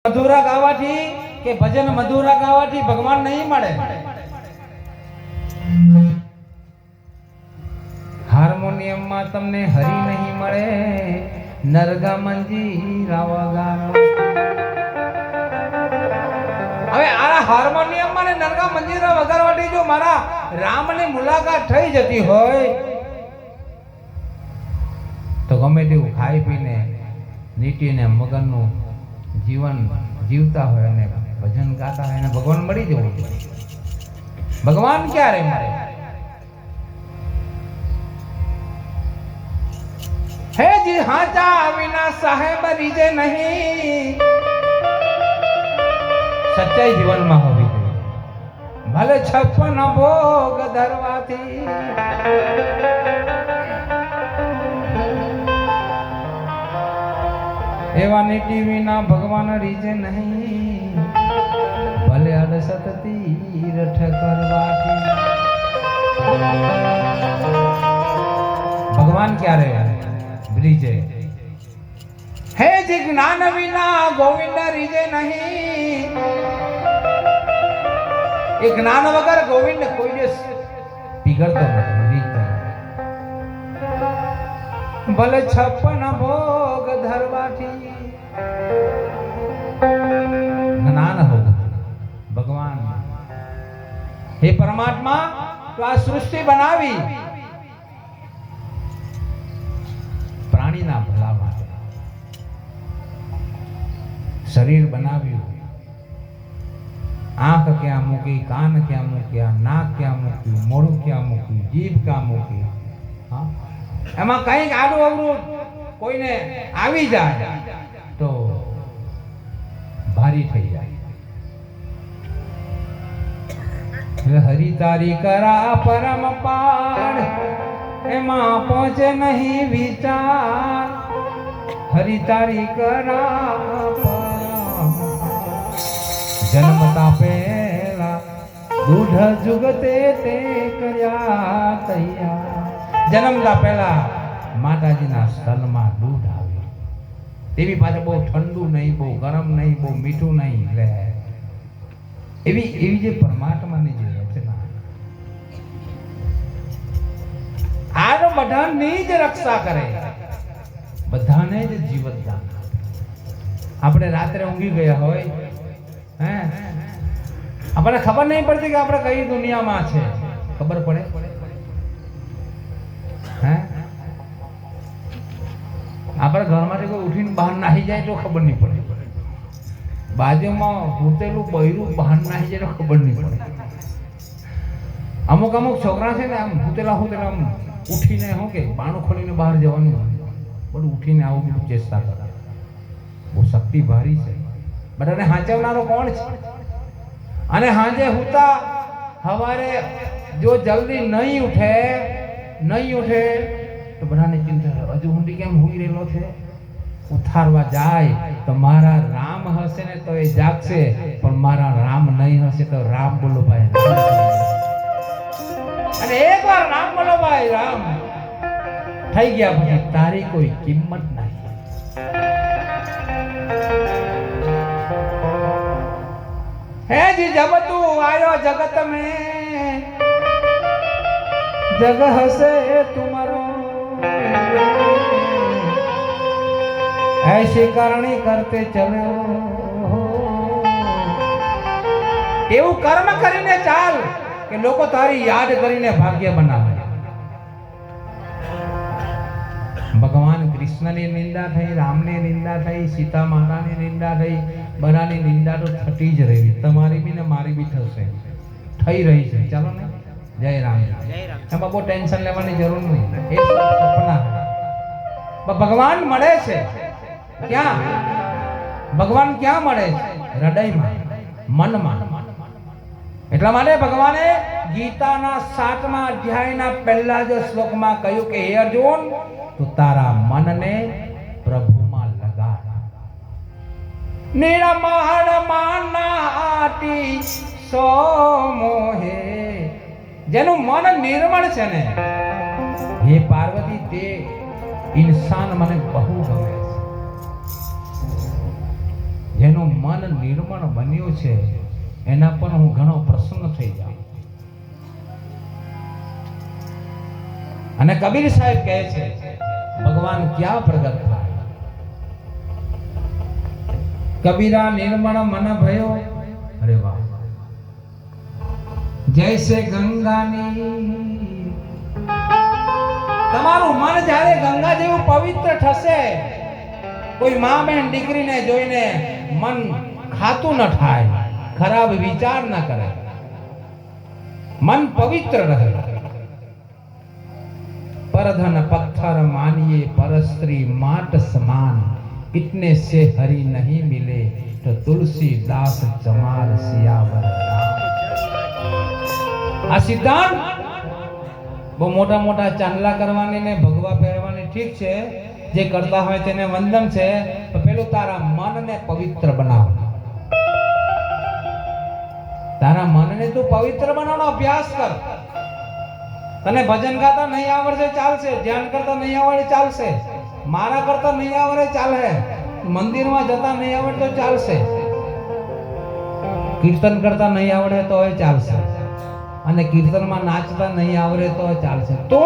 મધુરા ગાવાથી કે ભજન મધુરા ગાવાથી ભગવાન નહીં મળે. હાર્મોનિયમમાં તમને હરી નહીં મળે, નરગા મંજીરા વગાડો. હવે આ હાર્મોનિયમમાં ને નરગા મંજીરા વગાડવાથી જો મારા રામની મુલાકાત થઈ જતી હોય તો ગમે તેવું ખાઈ પીને નીટીને મગનનું જીવન જીવતા હોય અને ભજન ગાતા હોય અને ભગવાન મળી જવું. ભગવાન ક્યારે મળે? હે જી હાચા વિના સાહેબ રીજે નહીં. સચ્ચાઈ જીવનમાં હોવી જોઈએ. ભલે 56 ભોગ ધરવાથી એવા નીતિ વિના ભગવાન રીજે નહીં. ભલે 68 તીર્થ કરવાથી ભગવાન ક્યારે રીજે? હે જી જ્ઞાન વિના ગોવિંદ રીજે નહીં. એ જ્ઞાન વગર ગોવિંદ કોઈ દિવસ પીગળતો નથી. ભલે 56 ભોગ ધરવાથી જ્ઞાન હોવું. ભગવાન હે પરમાત્મા, તો આ સૃષ્ટિ બનાવી પ્રાણીના ભલા માટે, શરીર બનાવ્યું, આંખ ક્યાં મૂકી, કાન ક્યાં મૂક્યા, નાક ક્યાં મૂક્યું, મોઢું ક્યાં મૂક્યું, જીભ ક્યાં મૂકી. એમાં કઈક આડું અવરું કોઈને આવી જાય તો ભારી થઈ જાય. હરી તારી કરા પરમ પાડ, એમાં પહોંચે નહીં વિચાર. હરી તારી કરા જન્મતા પહેલા દૂઢ જુગતે તે કર્યા તૈયાર. જન્મતા પહેલા માતાજીના સ્તનમાં દૂધ આવે. એવી પાછળ બહુ ઠંડુ નહીં, બહુ ગરમ નહીં, બહુ મીઠું નહીં. એટલે એવી જે પરમાત્માની જે રચના, આ તો બધાની જ રક્ષા કરે, બધાને જ જીવન દાન. આપણે રાત્રે ઊંઘી ગયા હોય, હે, આપણને ખબર નહીં પડતી કે આપણે કઈ દુનિયામાં છે. ખબર પડે? આપણે ઘરમાંથી કોઈ ઉઠીને બહાર નાહી જાય તો ખબર નહીં પડે. બાજુમાં હુતેલું બૈરું બહાર નાહી જાય તો ખબર નહીં પડે. અમુક છોકરા છે ને આમ હુતેલા આમ ઉઠીને શું કે બાણું ખોલીને બહાર જવાનું, બધું ઉઠીને આવું બધું ચેષ્ટા કરે. બહુ શક્તિ ભારી છે. બધાને હાંચવનારો કોણ છે? અને હાંજે હુતા સવારે જો જલ્દી નહીં ઉઠે તો બધાને ચિંતા, હજુ ઊંડી કેમ હોઈ રહેલો છે. ઉઠારવા જાય તો મારા રામ હશે ને તો એ જાગશે, પણ મારા રામ નહીં હશે તો રામ બોલો ભાઈ. અને એકવાર રામ બોલો ભાઈ રામ થઈ ગયા પછી તારી કોઈ કિંમત નહીં. હે જી જબ તું આયો જગત में जग हसे तुम्हारो, ऐसी करणी करते चलो. એવું કર્મ કરીને ચાલ કે લોકો તારી યાદ કરીને ભાગ્ય બનાવે. ભગવાન કૃષ્ણની નિંદા થઈ, રામની નિંદા થઈ, સીતા માતાની નિંદા થઈ. બધાની નિંદા તો થતી જ રહી. તમારી બી ને મારી બી થશે, થઈ રહી છે. ચાલો ને, જય રામ. એમાં બહુ ટેન્શન લેવાની જરૂર નહીં. એ સપના ભગવાન મળે છે. ક્યાં ભગવાન ક્યાં મળે છે? હૃદયમાં, મનમાં. એટલા માટે ભગવાને ગીતાના 7મા અધ્યાયના પહેલા જ શ્લોકમાં કહ્યું કે હે અર્જુન, તો તારા મનને પ્રભુમાં લગા. નિર્મળ માનાતી સો મોહે. જેનું મન નિર્મળ છે ને, હે પાર્વતી, તે ઇન્સાન મને બહુ ગમે છે. જેનું એનું મન નિર્મળ બન્યું છે એના પર હું ઘણો પ્રસન્ન થઈ જાઉં. અને કબીર સાહેબ કહે છે ભગવાન ક્યાં પ્રગટ થાય? કબીરા નિર્મળ મન ભયો. અરે વાહ! જૈસે ગંગાની. તમારું મન જ્યારે ગંગા જેવું પવિત્ર થશે, કોઈ મા બહેન દીકરીને જોઈને મન ખાતું ન થાય, ખરાબ વિચાર ન કરે, મન પવિત્ર રહે. परधन पत्थर मानिए परस्त्री माट समान, इतने से हरि नहीं मिले तो तुलसीदास चमार सियावर राम. આ સિદ્ધાંત બહુ મોટા મોટા ચાંદલા કરવાની ને ભગવા પહેરવાની ઠીક છે, જે કરતા હોય તેને વંદન છે, તો પેલું તારા મનને પવિત્ર બનાવ. તારા મનને તું પવિત્ર બનાવવાનો અભ્યાસ કર. તને ભજન ગાતા નહીં આવડે ચાલશે, ધ્યાન કરતા નહીં આવડે ચાલશે, મારા કરતા નહીં આવડે ચાલે, મંદિરમાં જતા નહીં આવડે તો ચાલશે, કીર્તન કરતા નહીં આવડે તો ચાલશે, અને કીર્તનમાં નાચતા નહીં આવડે તો ચાલશે. તો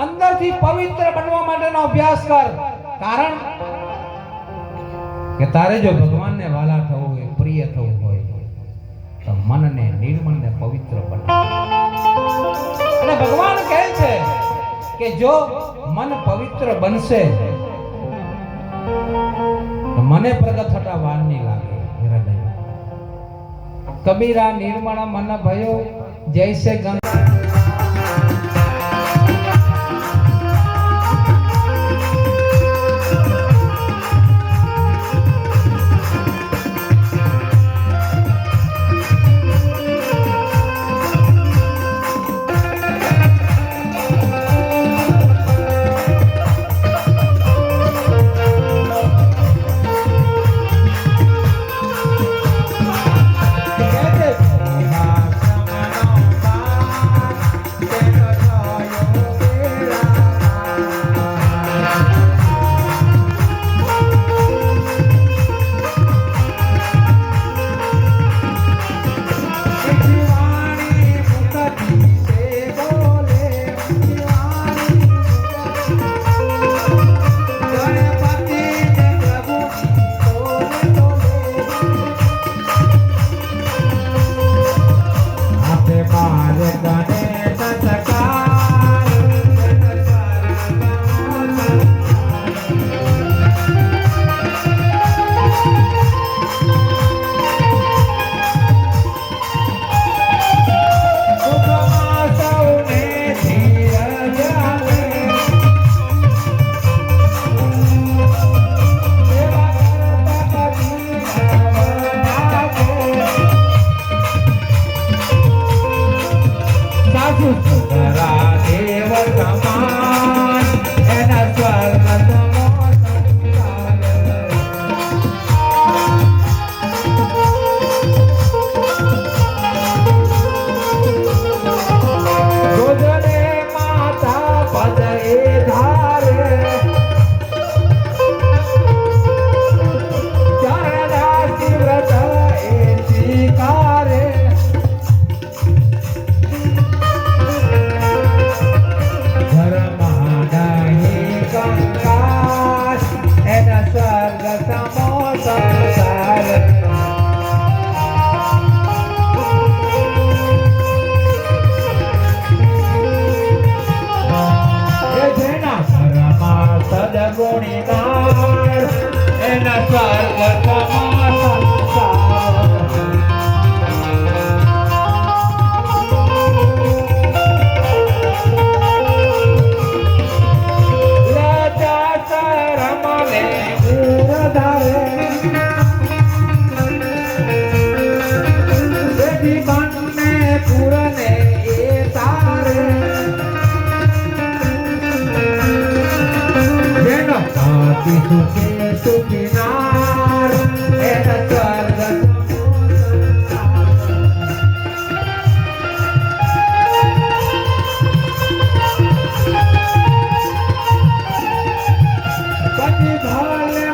અંદરથી પવિત્ર બનવા માટેનો અભ્યાસ કર. કારણ કે તારે જો ભગવાનને વાલા થવું હોય, પ્રિય થવું હોય, તો મનને નિર્મળ ને પવિત્ર બનાવ. અને ભગવાન કહે છે કે જો મન પવિત્ર બનશે તો મને પ્રગટ થતા વાર નહીં લાગે. કબીરા નિર્મળ મન ભયો જૈસે ગંગા.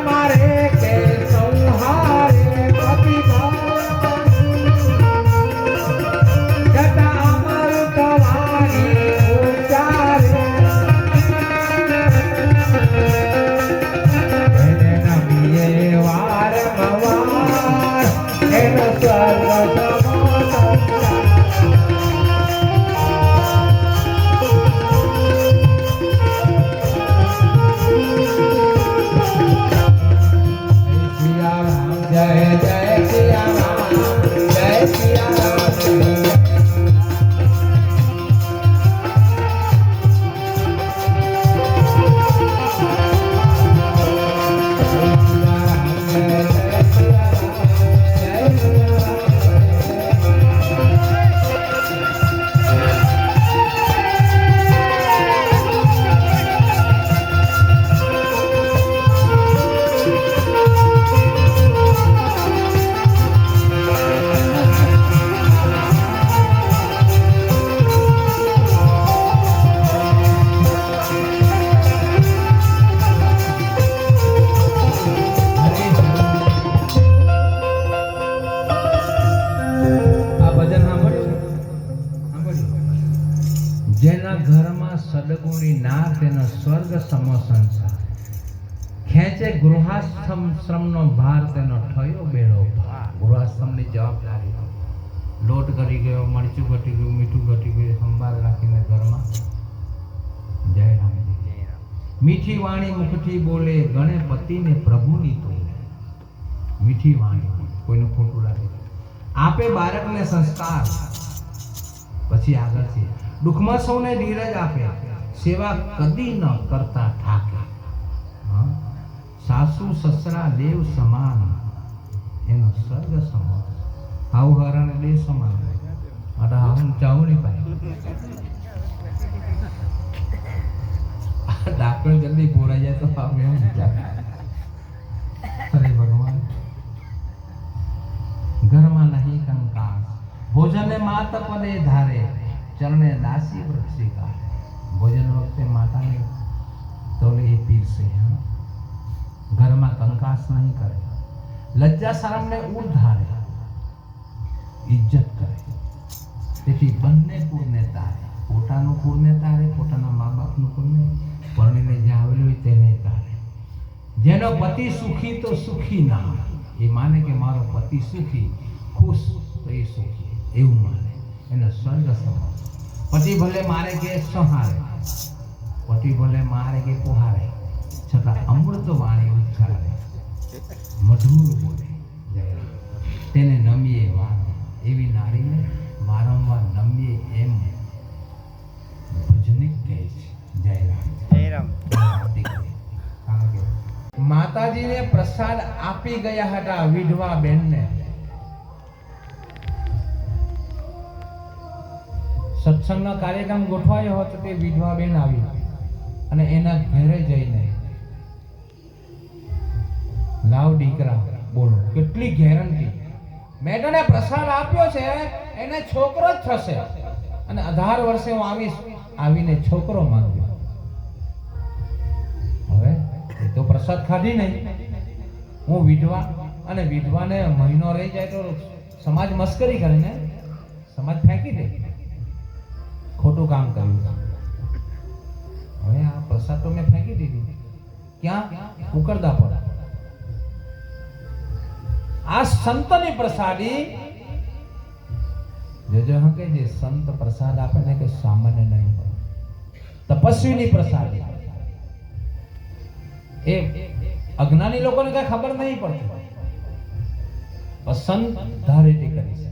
મારે કે સંહારે જય જય સિયા રામ જય સિયા રામ જેના ઘરમાં સદગુણી ના તેનો સ્વર્ગ સમો સંસાર ખેંચે ગૃહાશ્રમ શ્રમનો ભાર તેનો થયો બેડો ભાર ગૃહાશ્રમની જવાબદારી લોટ ઘટી ગયો મરચું ઘટી ગયું મીઠું ઘટી ગયું સંભાળ રાખીને ઘરમાં જય રામ મીઠી વાણી મુખથી બોલે ગણે પતિને પ્રભુની તો મીઠી વાણી કોઈનું ખોટું લાગે આપે બાળકને સંસ્કાર પછી આગળ છે દુઃખમાં સૌને ધીરજ આપે સેવા કદી ન કરતા ઠાકે સાસુ સસરા દેવ સમાન એનો સ્વર્ગ સમાન હાવ હરણ દેવ સમાન અરે હાવ ચાવું નહીં પાય ડાક્ટર જલ્દી પૂરા જાય તો હાવ એમ અરે ભગવાન ઘરમાં નહીં કંકાસ ભોજને માત પદે ધારે ચરણે દાસી વૃક્ષિકા ભોજન વખતે માતાને તોલે એ પીરસે ઘરમાં કંકાસ નહીં કરે લજ્જા શરમને ઉર ધારે ઇજ્જત કરે તેથી બંને કુળને તારે પોતાનું કુળને તારે પોતાના મા બાપનું કુળને પરણીને જે આવેલું હોય તેને તારે જેનો પતિ સુખી તો સુખી ના એ માને કે મારો પતિ સુખી ખુશ તો એ સુખી એવું માને એનો સ્વર્ગ સમાન પતિ ભલે મારે કે સહારે પતિ ભલે મારે કે પોહારે છતાં અમૃત વાણી ઉચ્ચારે મધુર બોલે તેને નમીએ વાર એવી નારીને વારંવાર નમીએ એમ ભજનિક કહે છે જય રામ માતાજીને પ્રસાદ આપી ગયા હતા વિધવા બેનને સત્સંગનો કાર્યક્રમ ગોઠવાયો હતો તે વિધવા બેન આવી અને એના ઘરે જઈને લાવ દીકરા બોલો કેટલી ગેરંટી મેં તને પ્રસાદ આપ્યો છે એને છોકરો જ થશે અને 18 વર્ષે હું આવીને છોકરો માંગ્યો હવે એ તો પ્રસાદ ખાધી નહીં હું વિધવા અને વિધવાને મહિનો રહી જાય તો સમાજ મસ્કરી કરે ને સમાજ ફેંકી દે ખોટું કામ કર્યું હવે આ પ્રસાદ તો મેં ફેંકી દીધી ક્યાં ઉકરદા પર આ સંતની પ્રસાદી જોજો હકે જે સંત પ્રસાદ આપે ને કે સામાન્ય નહીં હોય તપસ્વીની પ્રસાદી એ અજ્ઞાની લોકોને કઈ ખબર નહીં પડતી સંત ધારેથી કરી શકે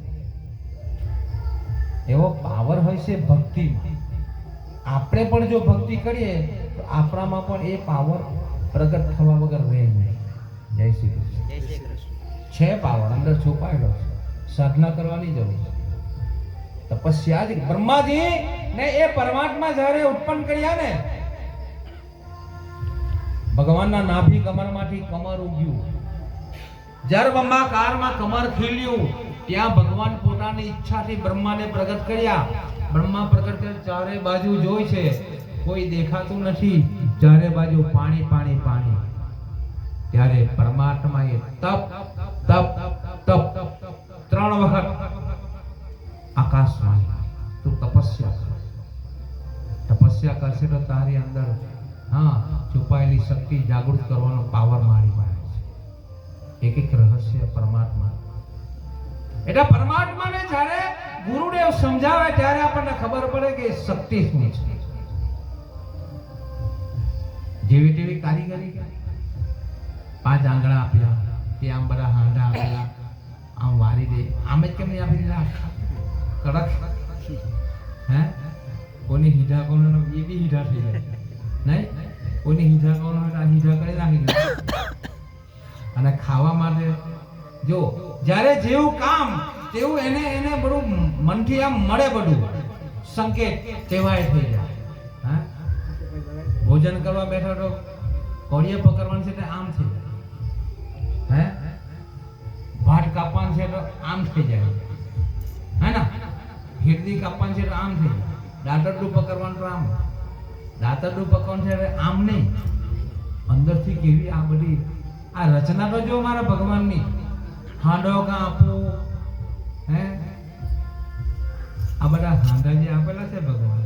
એવો પાવર હોય છે ભક્તિમાં આપણે પણ જો ભક્તિ કરીએ તો આપણામાં પણ એ પાવર પ્રગટ થવા વગર રહે નહીં જય શ્રી કૃષ્ણ છે પાવર અંદર છુપાયેલો છે સાધના કરવાની જરૂર છે તપસ્યા જ બ્રહ્માજી ને એ પરમાત્મા જ્યારે ઉત્પન્ન કર્યા ને ભગવાનના નાભી કમરમાંથી કમર ઉગ્યું જરબંબાકારમાં કમર ખીલ્યું ત્યાં ભગવાન પોતાની ઈચ્છાથી બ્રહ્માને પ્રગટ કર્યા બ્રહ્મા પ્રગટ કરી ચારે બાજુ જોઈ છે કોઈ દેખાતું નથી ચારે બાજુ પાણી પાણી પાણી ત્યારે પરમાત્માએ તપ તપ તપ 3 વખત આકાશમાં તું તપસ્યા કરશે તો તારી અંદર છુપાયેલી શક્તિ જાગૃત કરવાનો પાવર મારી પાસે છે એક રહસ્ય પરમાત્મા એટલે પરમાત્માને જ્યારે ગુરુદેવ સમજાવે ત્યારે આપણને ખબર પડે કે શક્તિ શું છે જેવી તેવી કારીગરી 5 આંગળા આપ્યા કે આમ બધા હાંડા આપી દે, આમ જ કેમ નહીં આપી દીધા? કડક હે કોની હીધા કોનો એ બી હીધા થઈ જાય નહીં, કોની હીધા કોનો આ હીધા કરી નાખી દે. અને ખાવા માટે જો જ્યારે જેવું કામ તેવું એને બધું મનથી આમ મળે, બધું સંકેત કહેવાય થઈ જાય. હા ભોજન કરવા બેઠો તો કોળીએ પકડવાનું છે તો આમ થઈ જાય, હે ભાત કાપવાનું છે તો આમ થઈ જાય, હે ને હિરદી કાપવાનું છે તો આમ થઈ જાય, દાંતરડું પકડવાનું તો આમ, દાંતરડું પકડવાનું છે આમ નહીં. અંદરથી કેવી આ બધી આ રચના તો જો મારા ભગવાનની. હાંડો કાપું, હે આ બધા હાંડા જે આપેલા છે ભગવાન,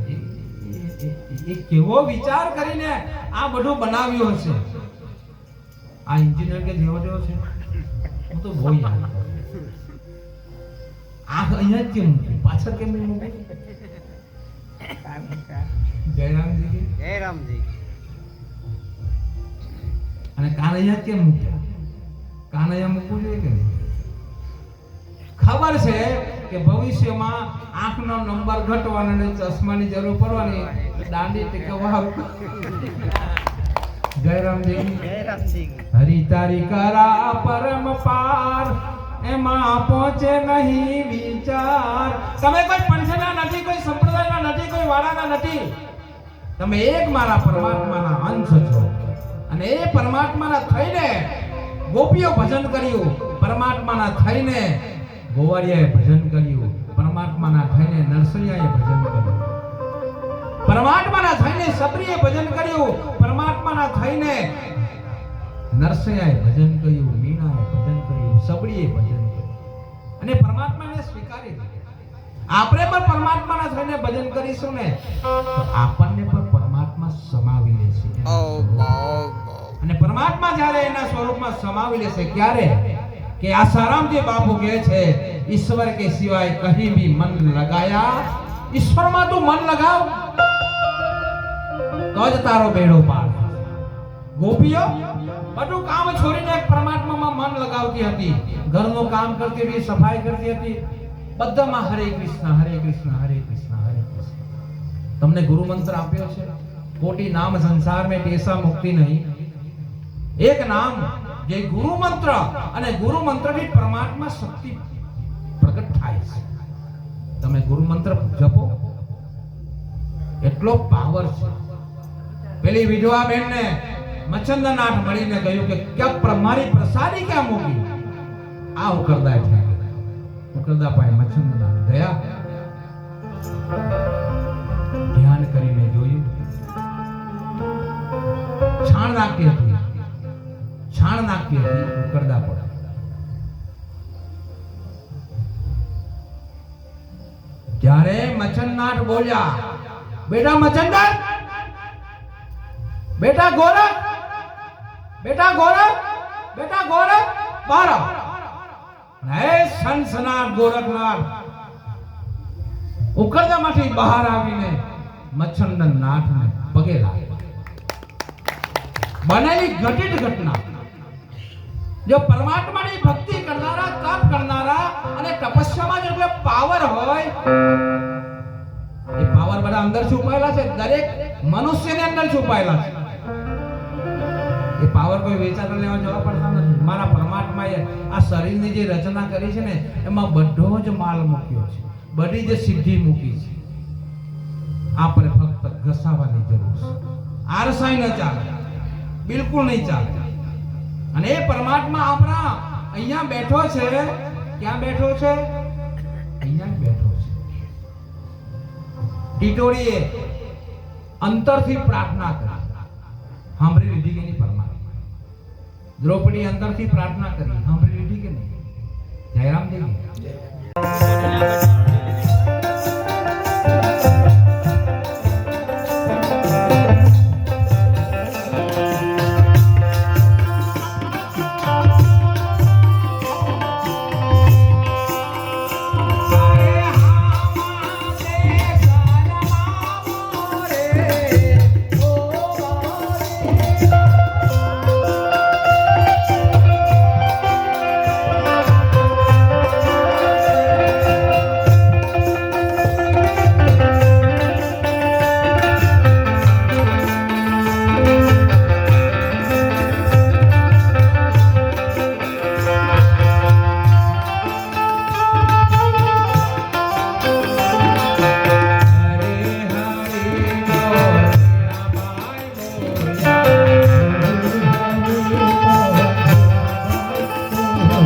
એ કેવો વિચાર કરીને આ બધું બનાવ્યું હશે. આ એન્જિનિયર કે જેવો જેવો છે હું તો બહુ યાદ કરું. આંખ અહીંયા જ કેમ મૂકી, પાછળ કેમ નહીં મૂકી? જયરામજી જયરામજી. અને કાન અહીંયા જ કેમ મૂક્યા? કાન અહીંયા મૂકવું જોઈએ કે નહીં? ખબર છે કે ભવિષ્યમાં આંખનો નંબર ઘટવાનો અને ચશ્માની જરૂર પડવાની, દાંડી ટીકવા. જયરામજી હરી તારી કરા પરમ પાર, એમાં પહોંચે નહીં વિચાર. તમે કોઈ પંથના નથી, કોઈ સંપ્રદાયના નથી, કોઈ વાળાના નથી. તમે એક મારા પરમાત્માના અંશ છો. અને એ પરમાત્માના થઈને ગોપીઓ ભજન કર્યું, પરમાત્માના થઈને ગોવાળિયાએ ભજન કર્યું, પરમાત્માના થઈને નરસૈયાએ ભજન કર્યું, પરમાત્માના થઈને સબરીએ ભજન કર્યું, પરમાત્માના થઈને નરસૈયાએ ભજન કર્યું, મીણાએ ભજન કર્યું, સબરીએ ભજન કર્યું, અને પરમાત્માને સ્વીકારી લીધું. આપણે પણ પરમાત્માના થઈને ભજન કરીશું ને તો આપણને પણ પરમાત્મા સમાવી લેશે. અને પરમાત્મા જ્યારે એના સ્વરૂપમાં સમાવી લેશે ક્યારે? કે આસારામજી બાપુ કહે છે, ઈશ્વર કે સિવાય કहीं भी मन लगाया, ઈશ્વરમાં તું મન લગાવ તો જ તારો બેડો પાર. ગોપીઓ બધું કામ છોડીને પરમાત્મામાં મન લગાવતી હતી, ઘરનું કામ કરતી હતી, સફાઈ કરતી હતી, બધામાં હરે કૃષ્ણ હરે કૃષ્ણ હરે કૃષ્ણ હરે કૃષ્ણ. તમને ગુરુ મંત્ર આપ્યો છે, કોટી નામ સંસાર में ટેસા મુક્તિ નહીં. એક નામ જે ગુરુ મંત્ર, અને ગુરુ મંત્રથી પરમાત્મા શક્તિ પ્રગટ થાય છે. તમે ગુરુ મંત્ર જપો, એટલો પાવર છે. પેલી વિધવા બેનને મચ્છંદનાથ મળીને કહ્યું કે ક્યાં મારી પ્રસાદી ક્યાં મૂકી? આ ઉકરદા છે, ઉકરદા પાસે મચ્છંદનાથ ગયા, ધ્યાન કરીને જોયું, છાણ નાખતી હતી, છાણ નાખતી હતી ઉકરદા પર. જ્યારે મચ્છંદનાથ બોલ્યા, બેટા મચ્છંદર, બેટા ગોરખ, બેટા ગોરખ, બેટા ગોરખ બહાર આવ. હે સનસનાટ ગોરખનાથ ઉકરદામાંથી બહાર આવીને મચ્છંદનાથને પગે લાગ્યા. બનેલી ઘટિત ઘટના. જો પરમાત્માની ભક્તિ કરનારા, તપ કરનારા અને તપસ્યામાં જેટલો પાવર હોય, એ પાવર બધા અંદર છુપાયેલા છે, દરેક મનુષ્યની અંદર છુપાયેલા છે. એ પાવર કોઈ વેચાતા લેવા જવા પડતા નથી. મારા પરમાત્માએ આ શરીરની જે રચના કરી છે ને, એમાં બધો જ માલ મૂક્યો છે, બધી જ સિદ્ધિ મૂકી છે. આપણે ફક્ત ઘસાવાની જરૂર છે. આરસાઈ ન ચાલે, બિલકુલ નહીં ચાલે. અને એ પરમાત્મા આપણા અહીંયા બેઠો છે. ક્યાં બેઠો છે? અહીંયા બેઠો છે. ટીટોડીએ અંતરથી પ્રાર્થના કરી, સાંભળી લીધી કે નહીં? પરમાત્મા દ્રૌપદી અંતરથી પ્રાર્થના કરી, સાંભળી લીધી કે નહીં? જયરામજી.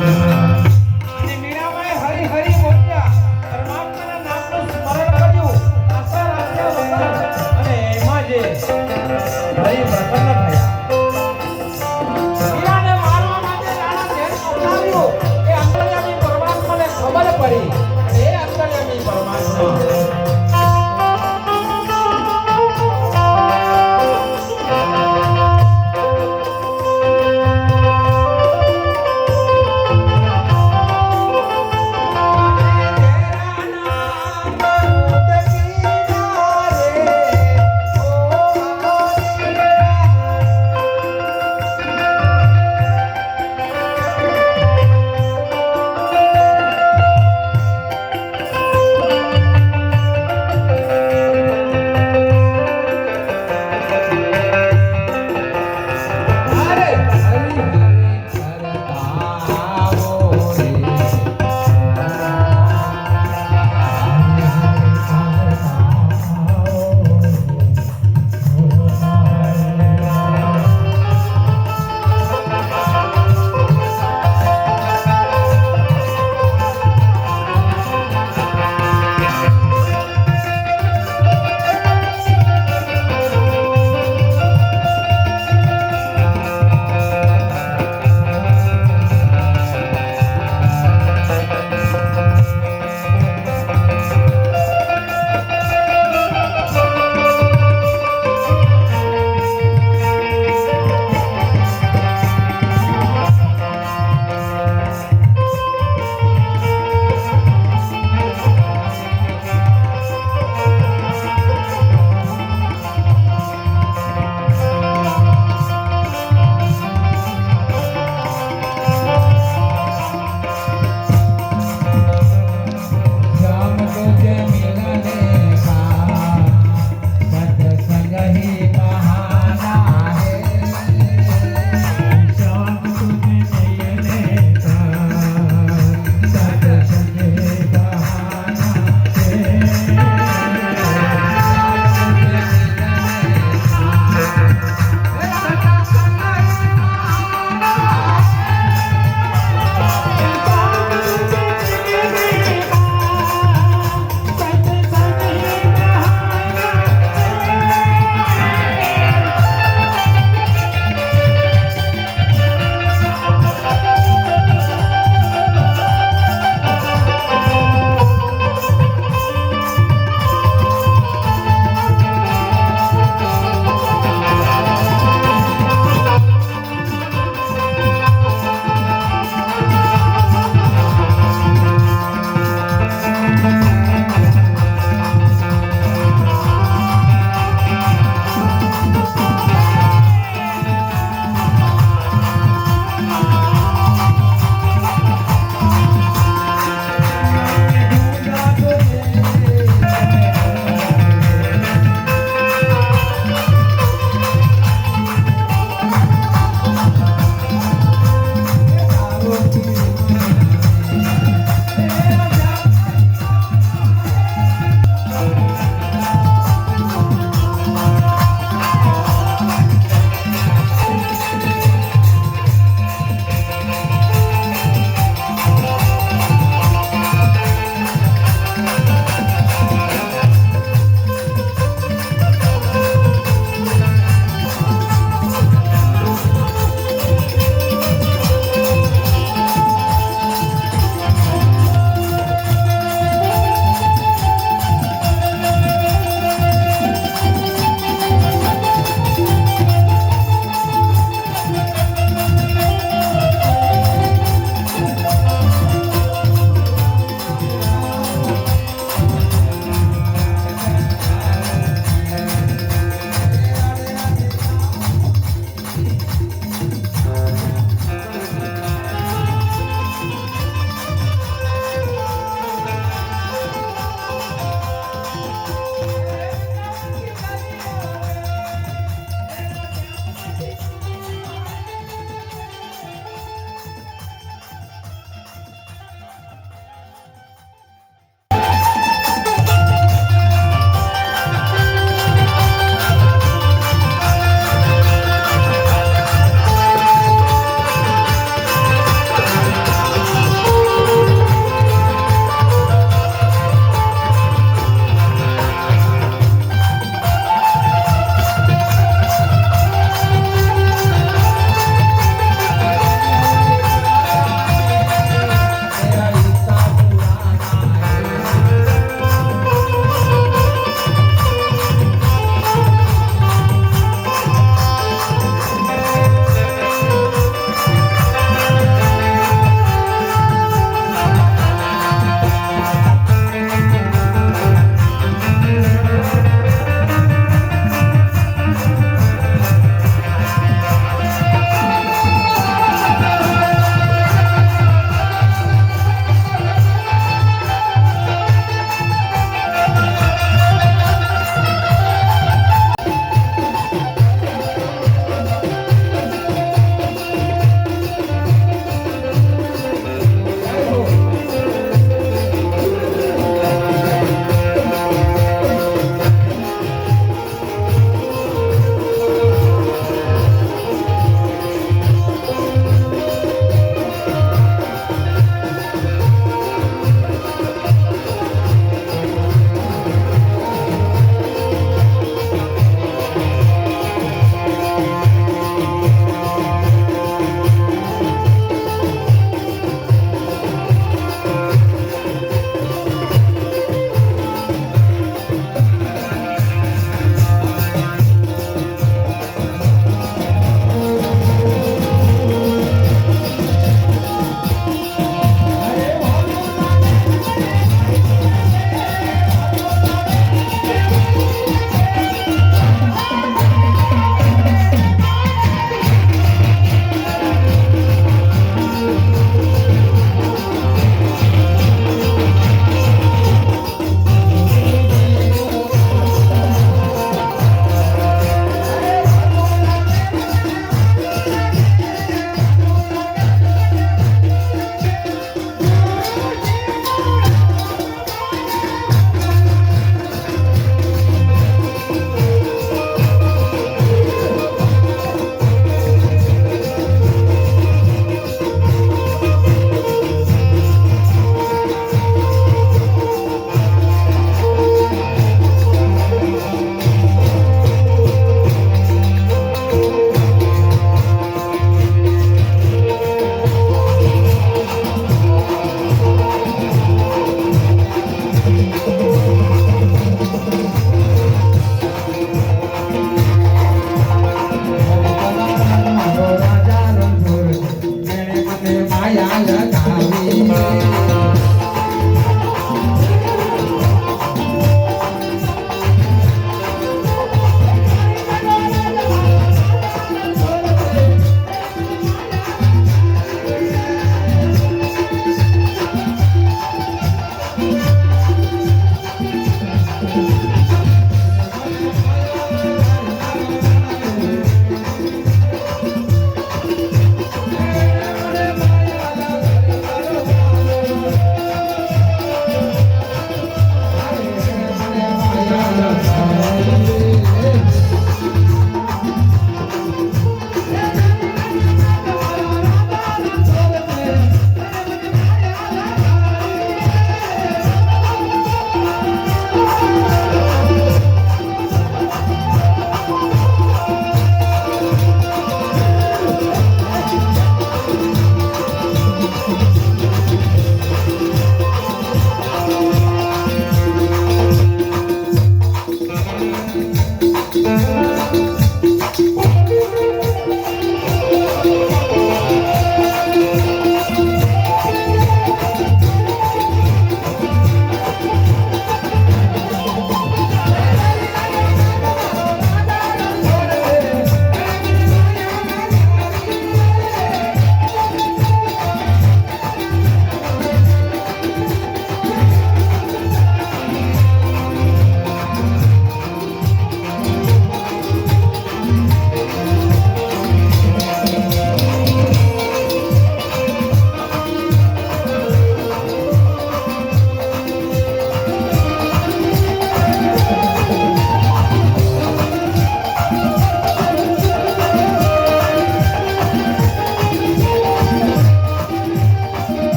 Thank you.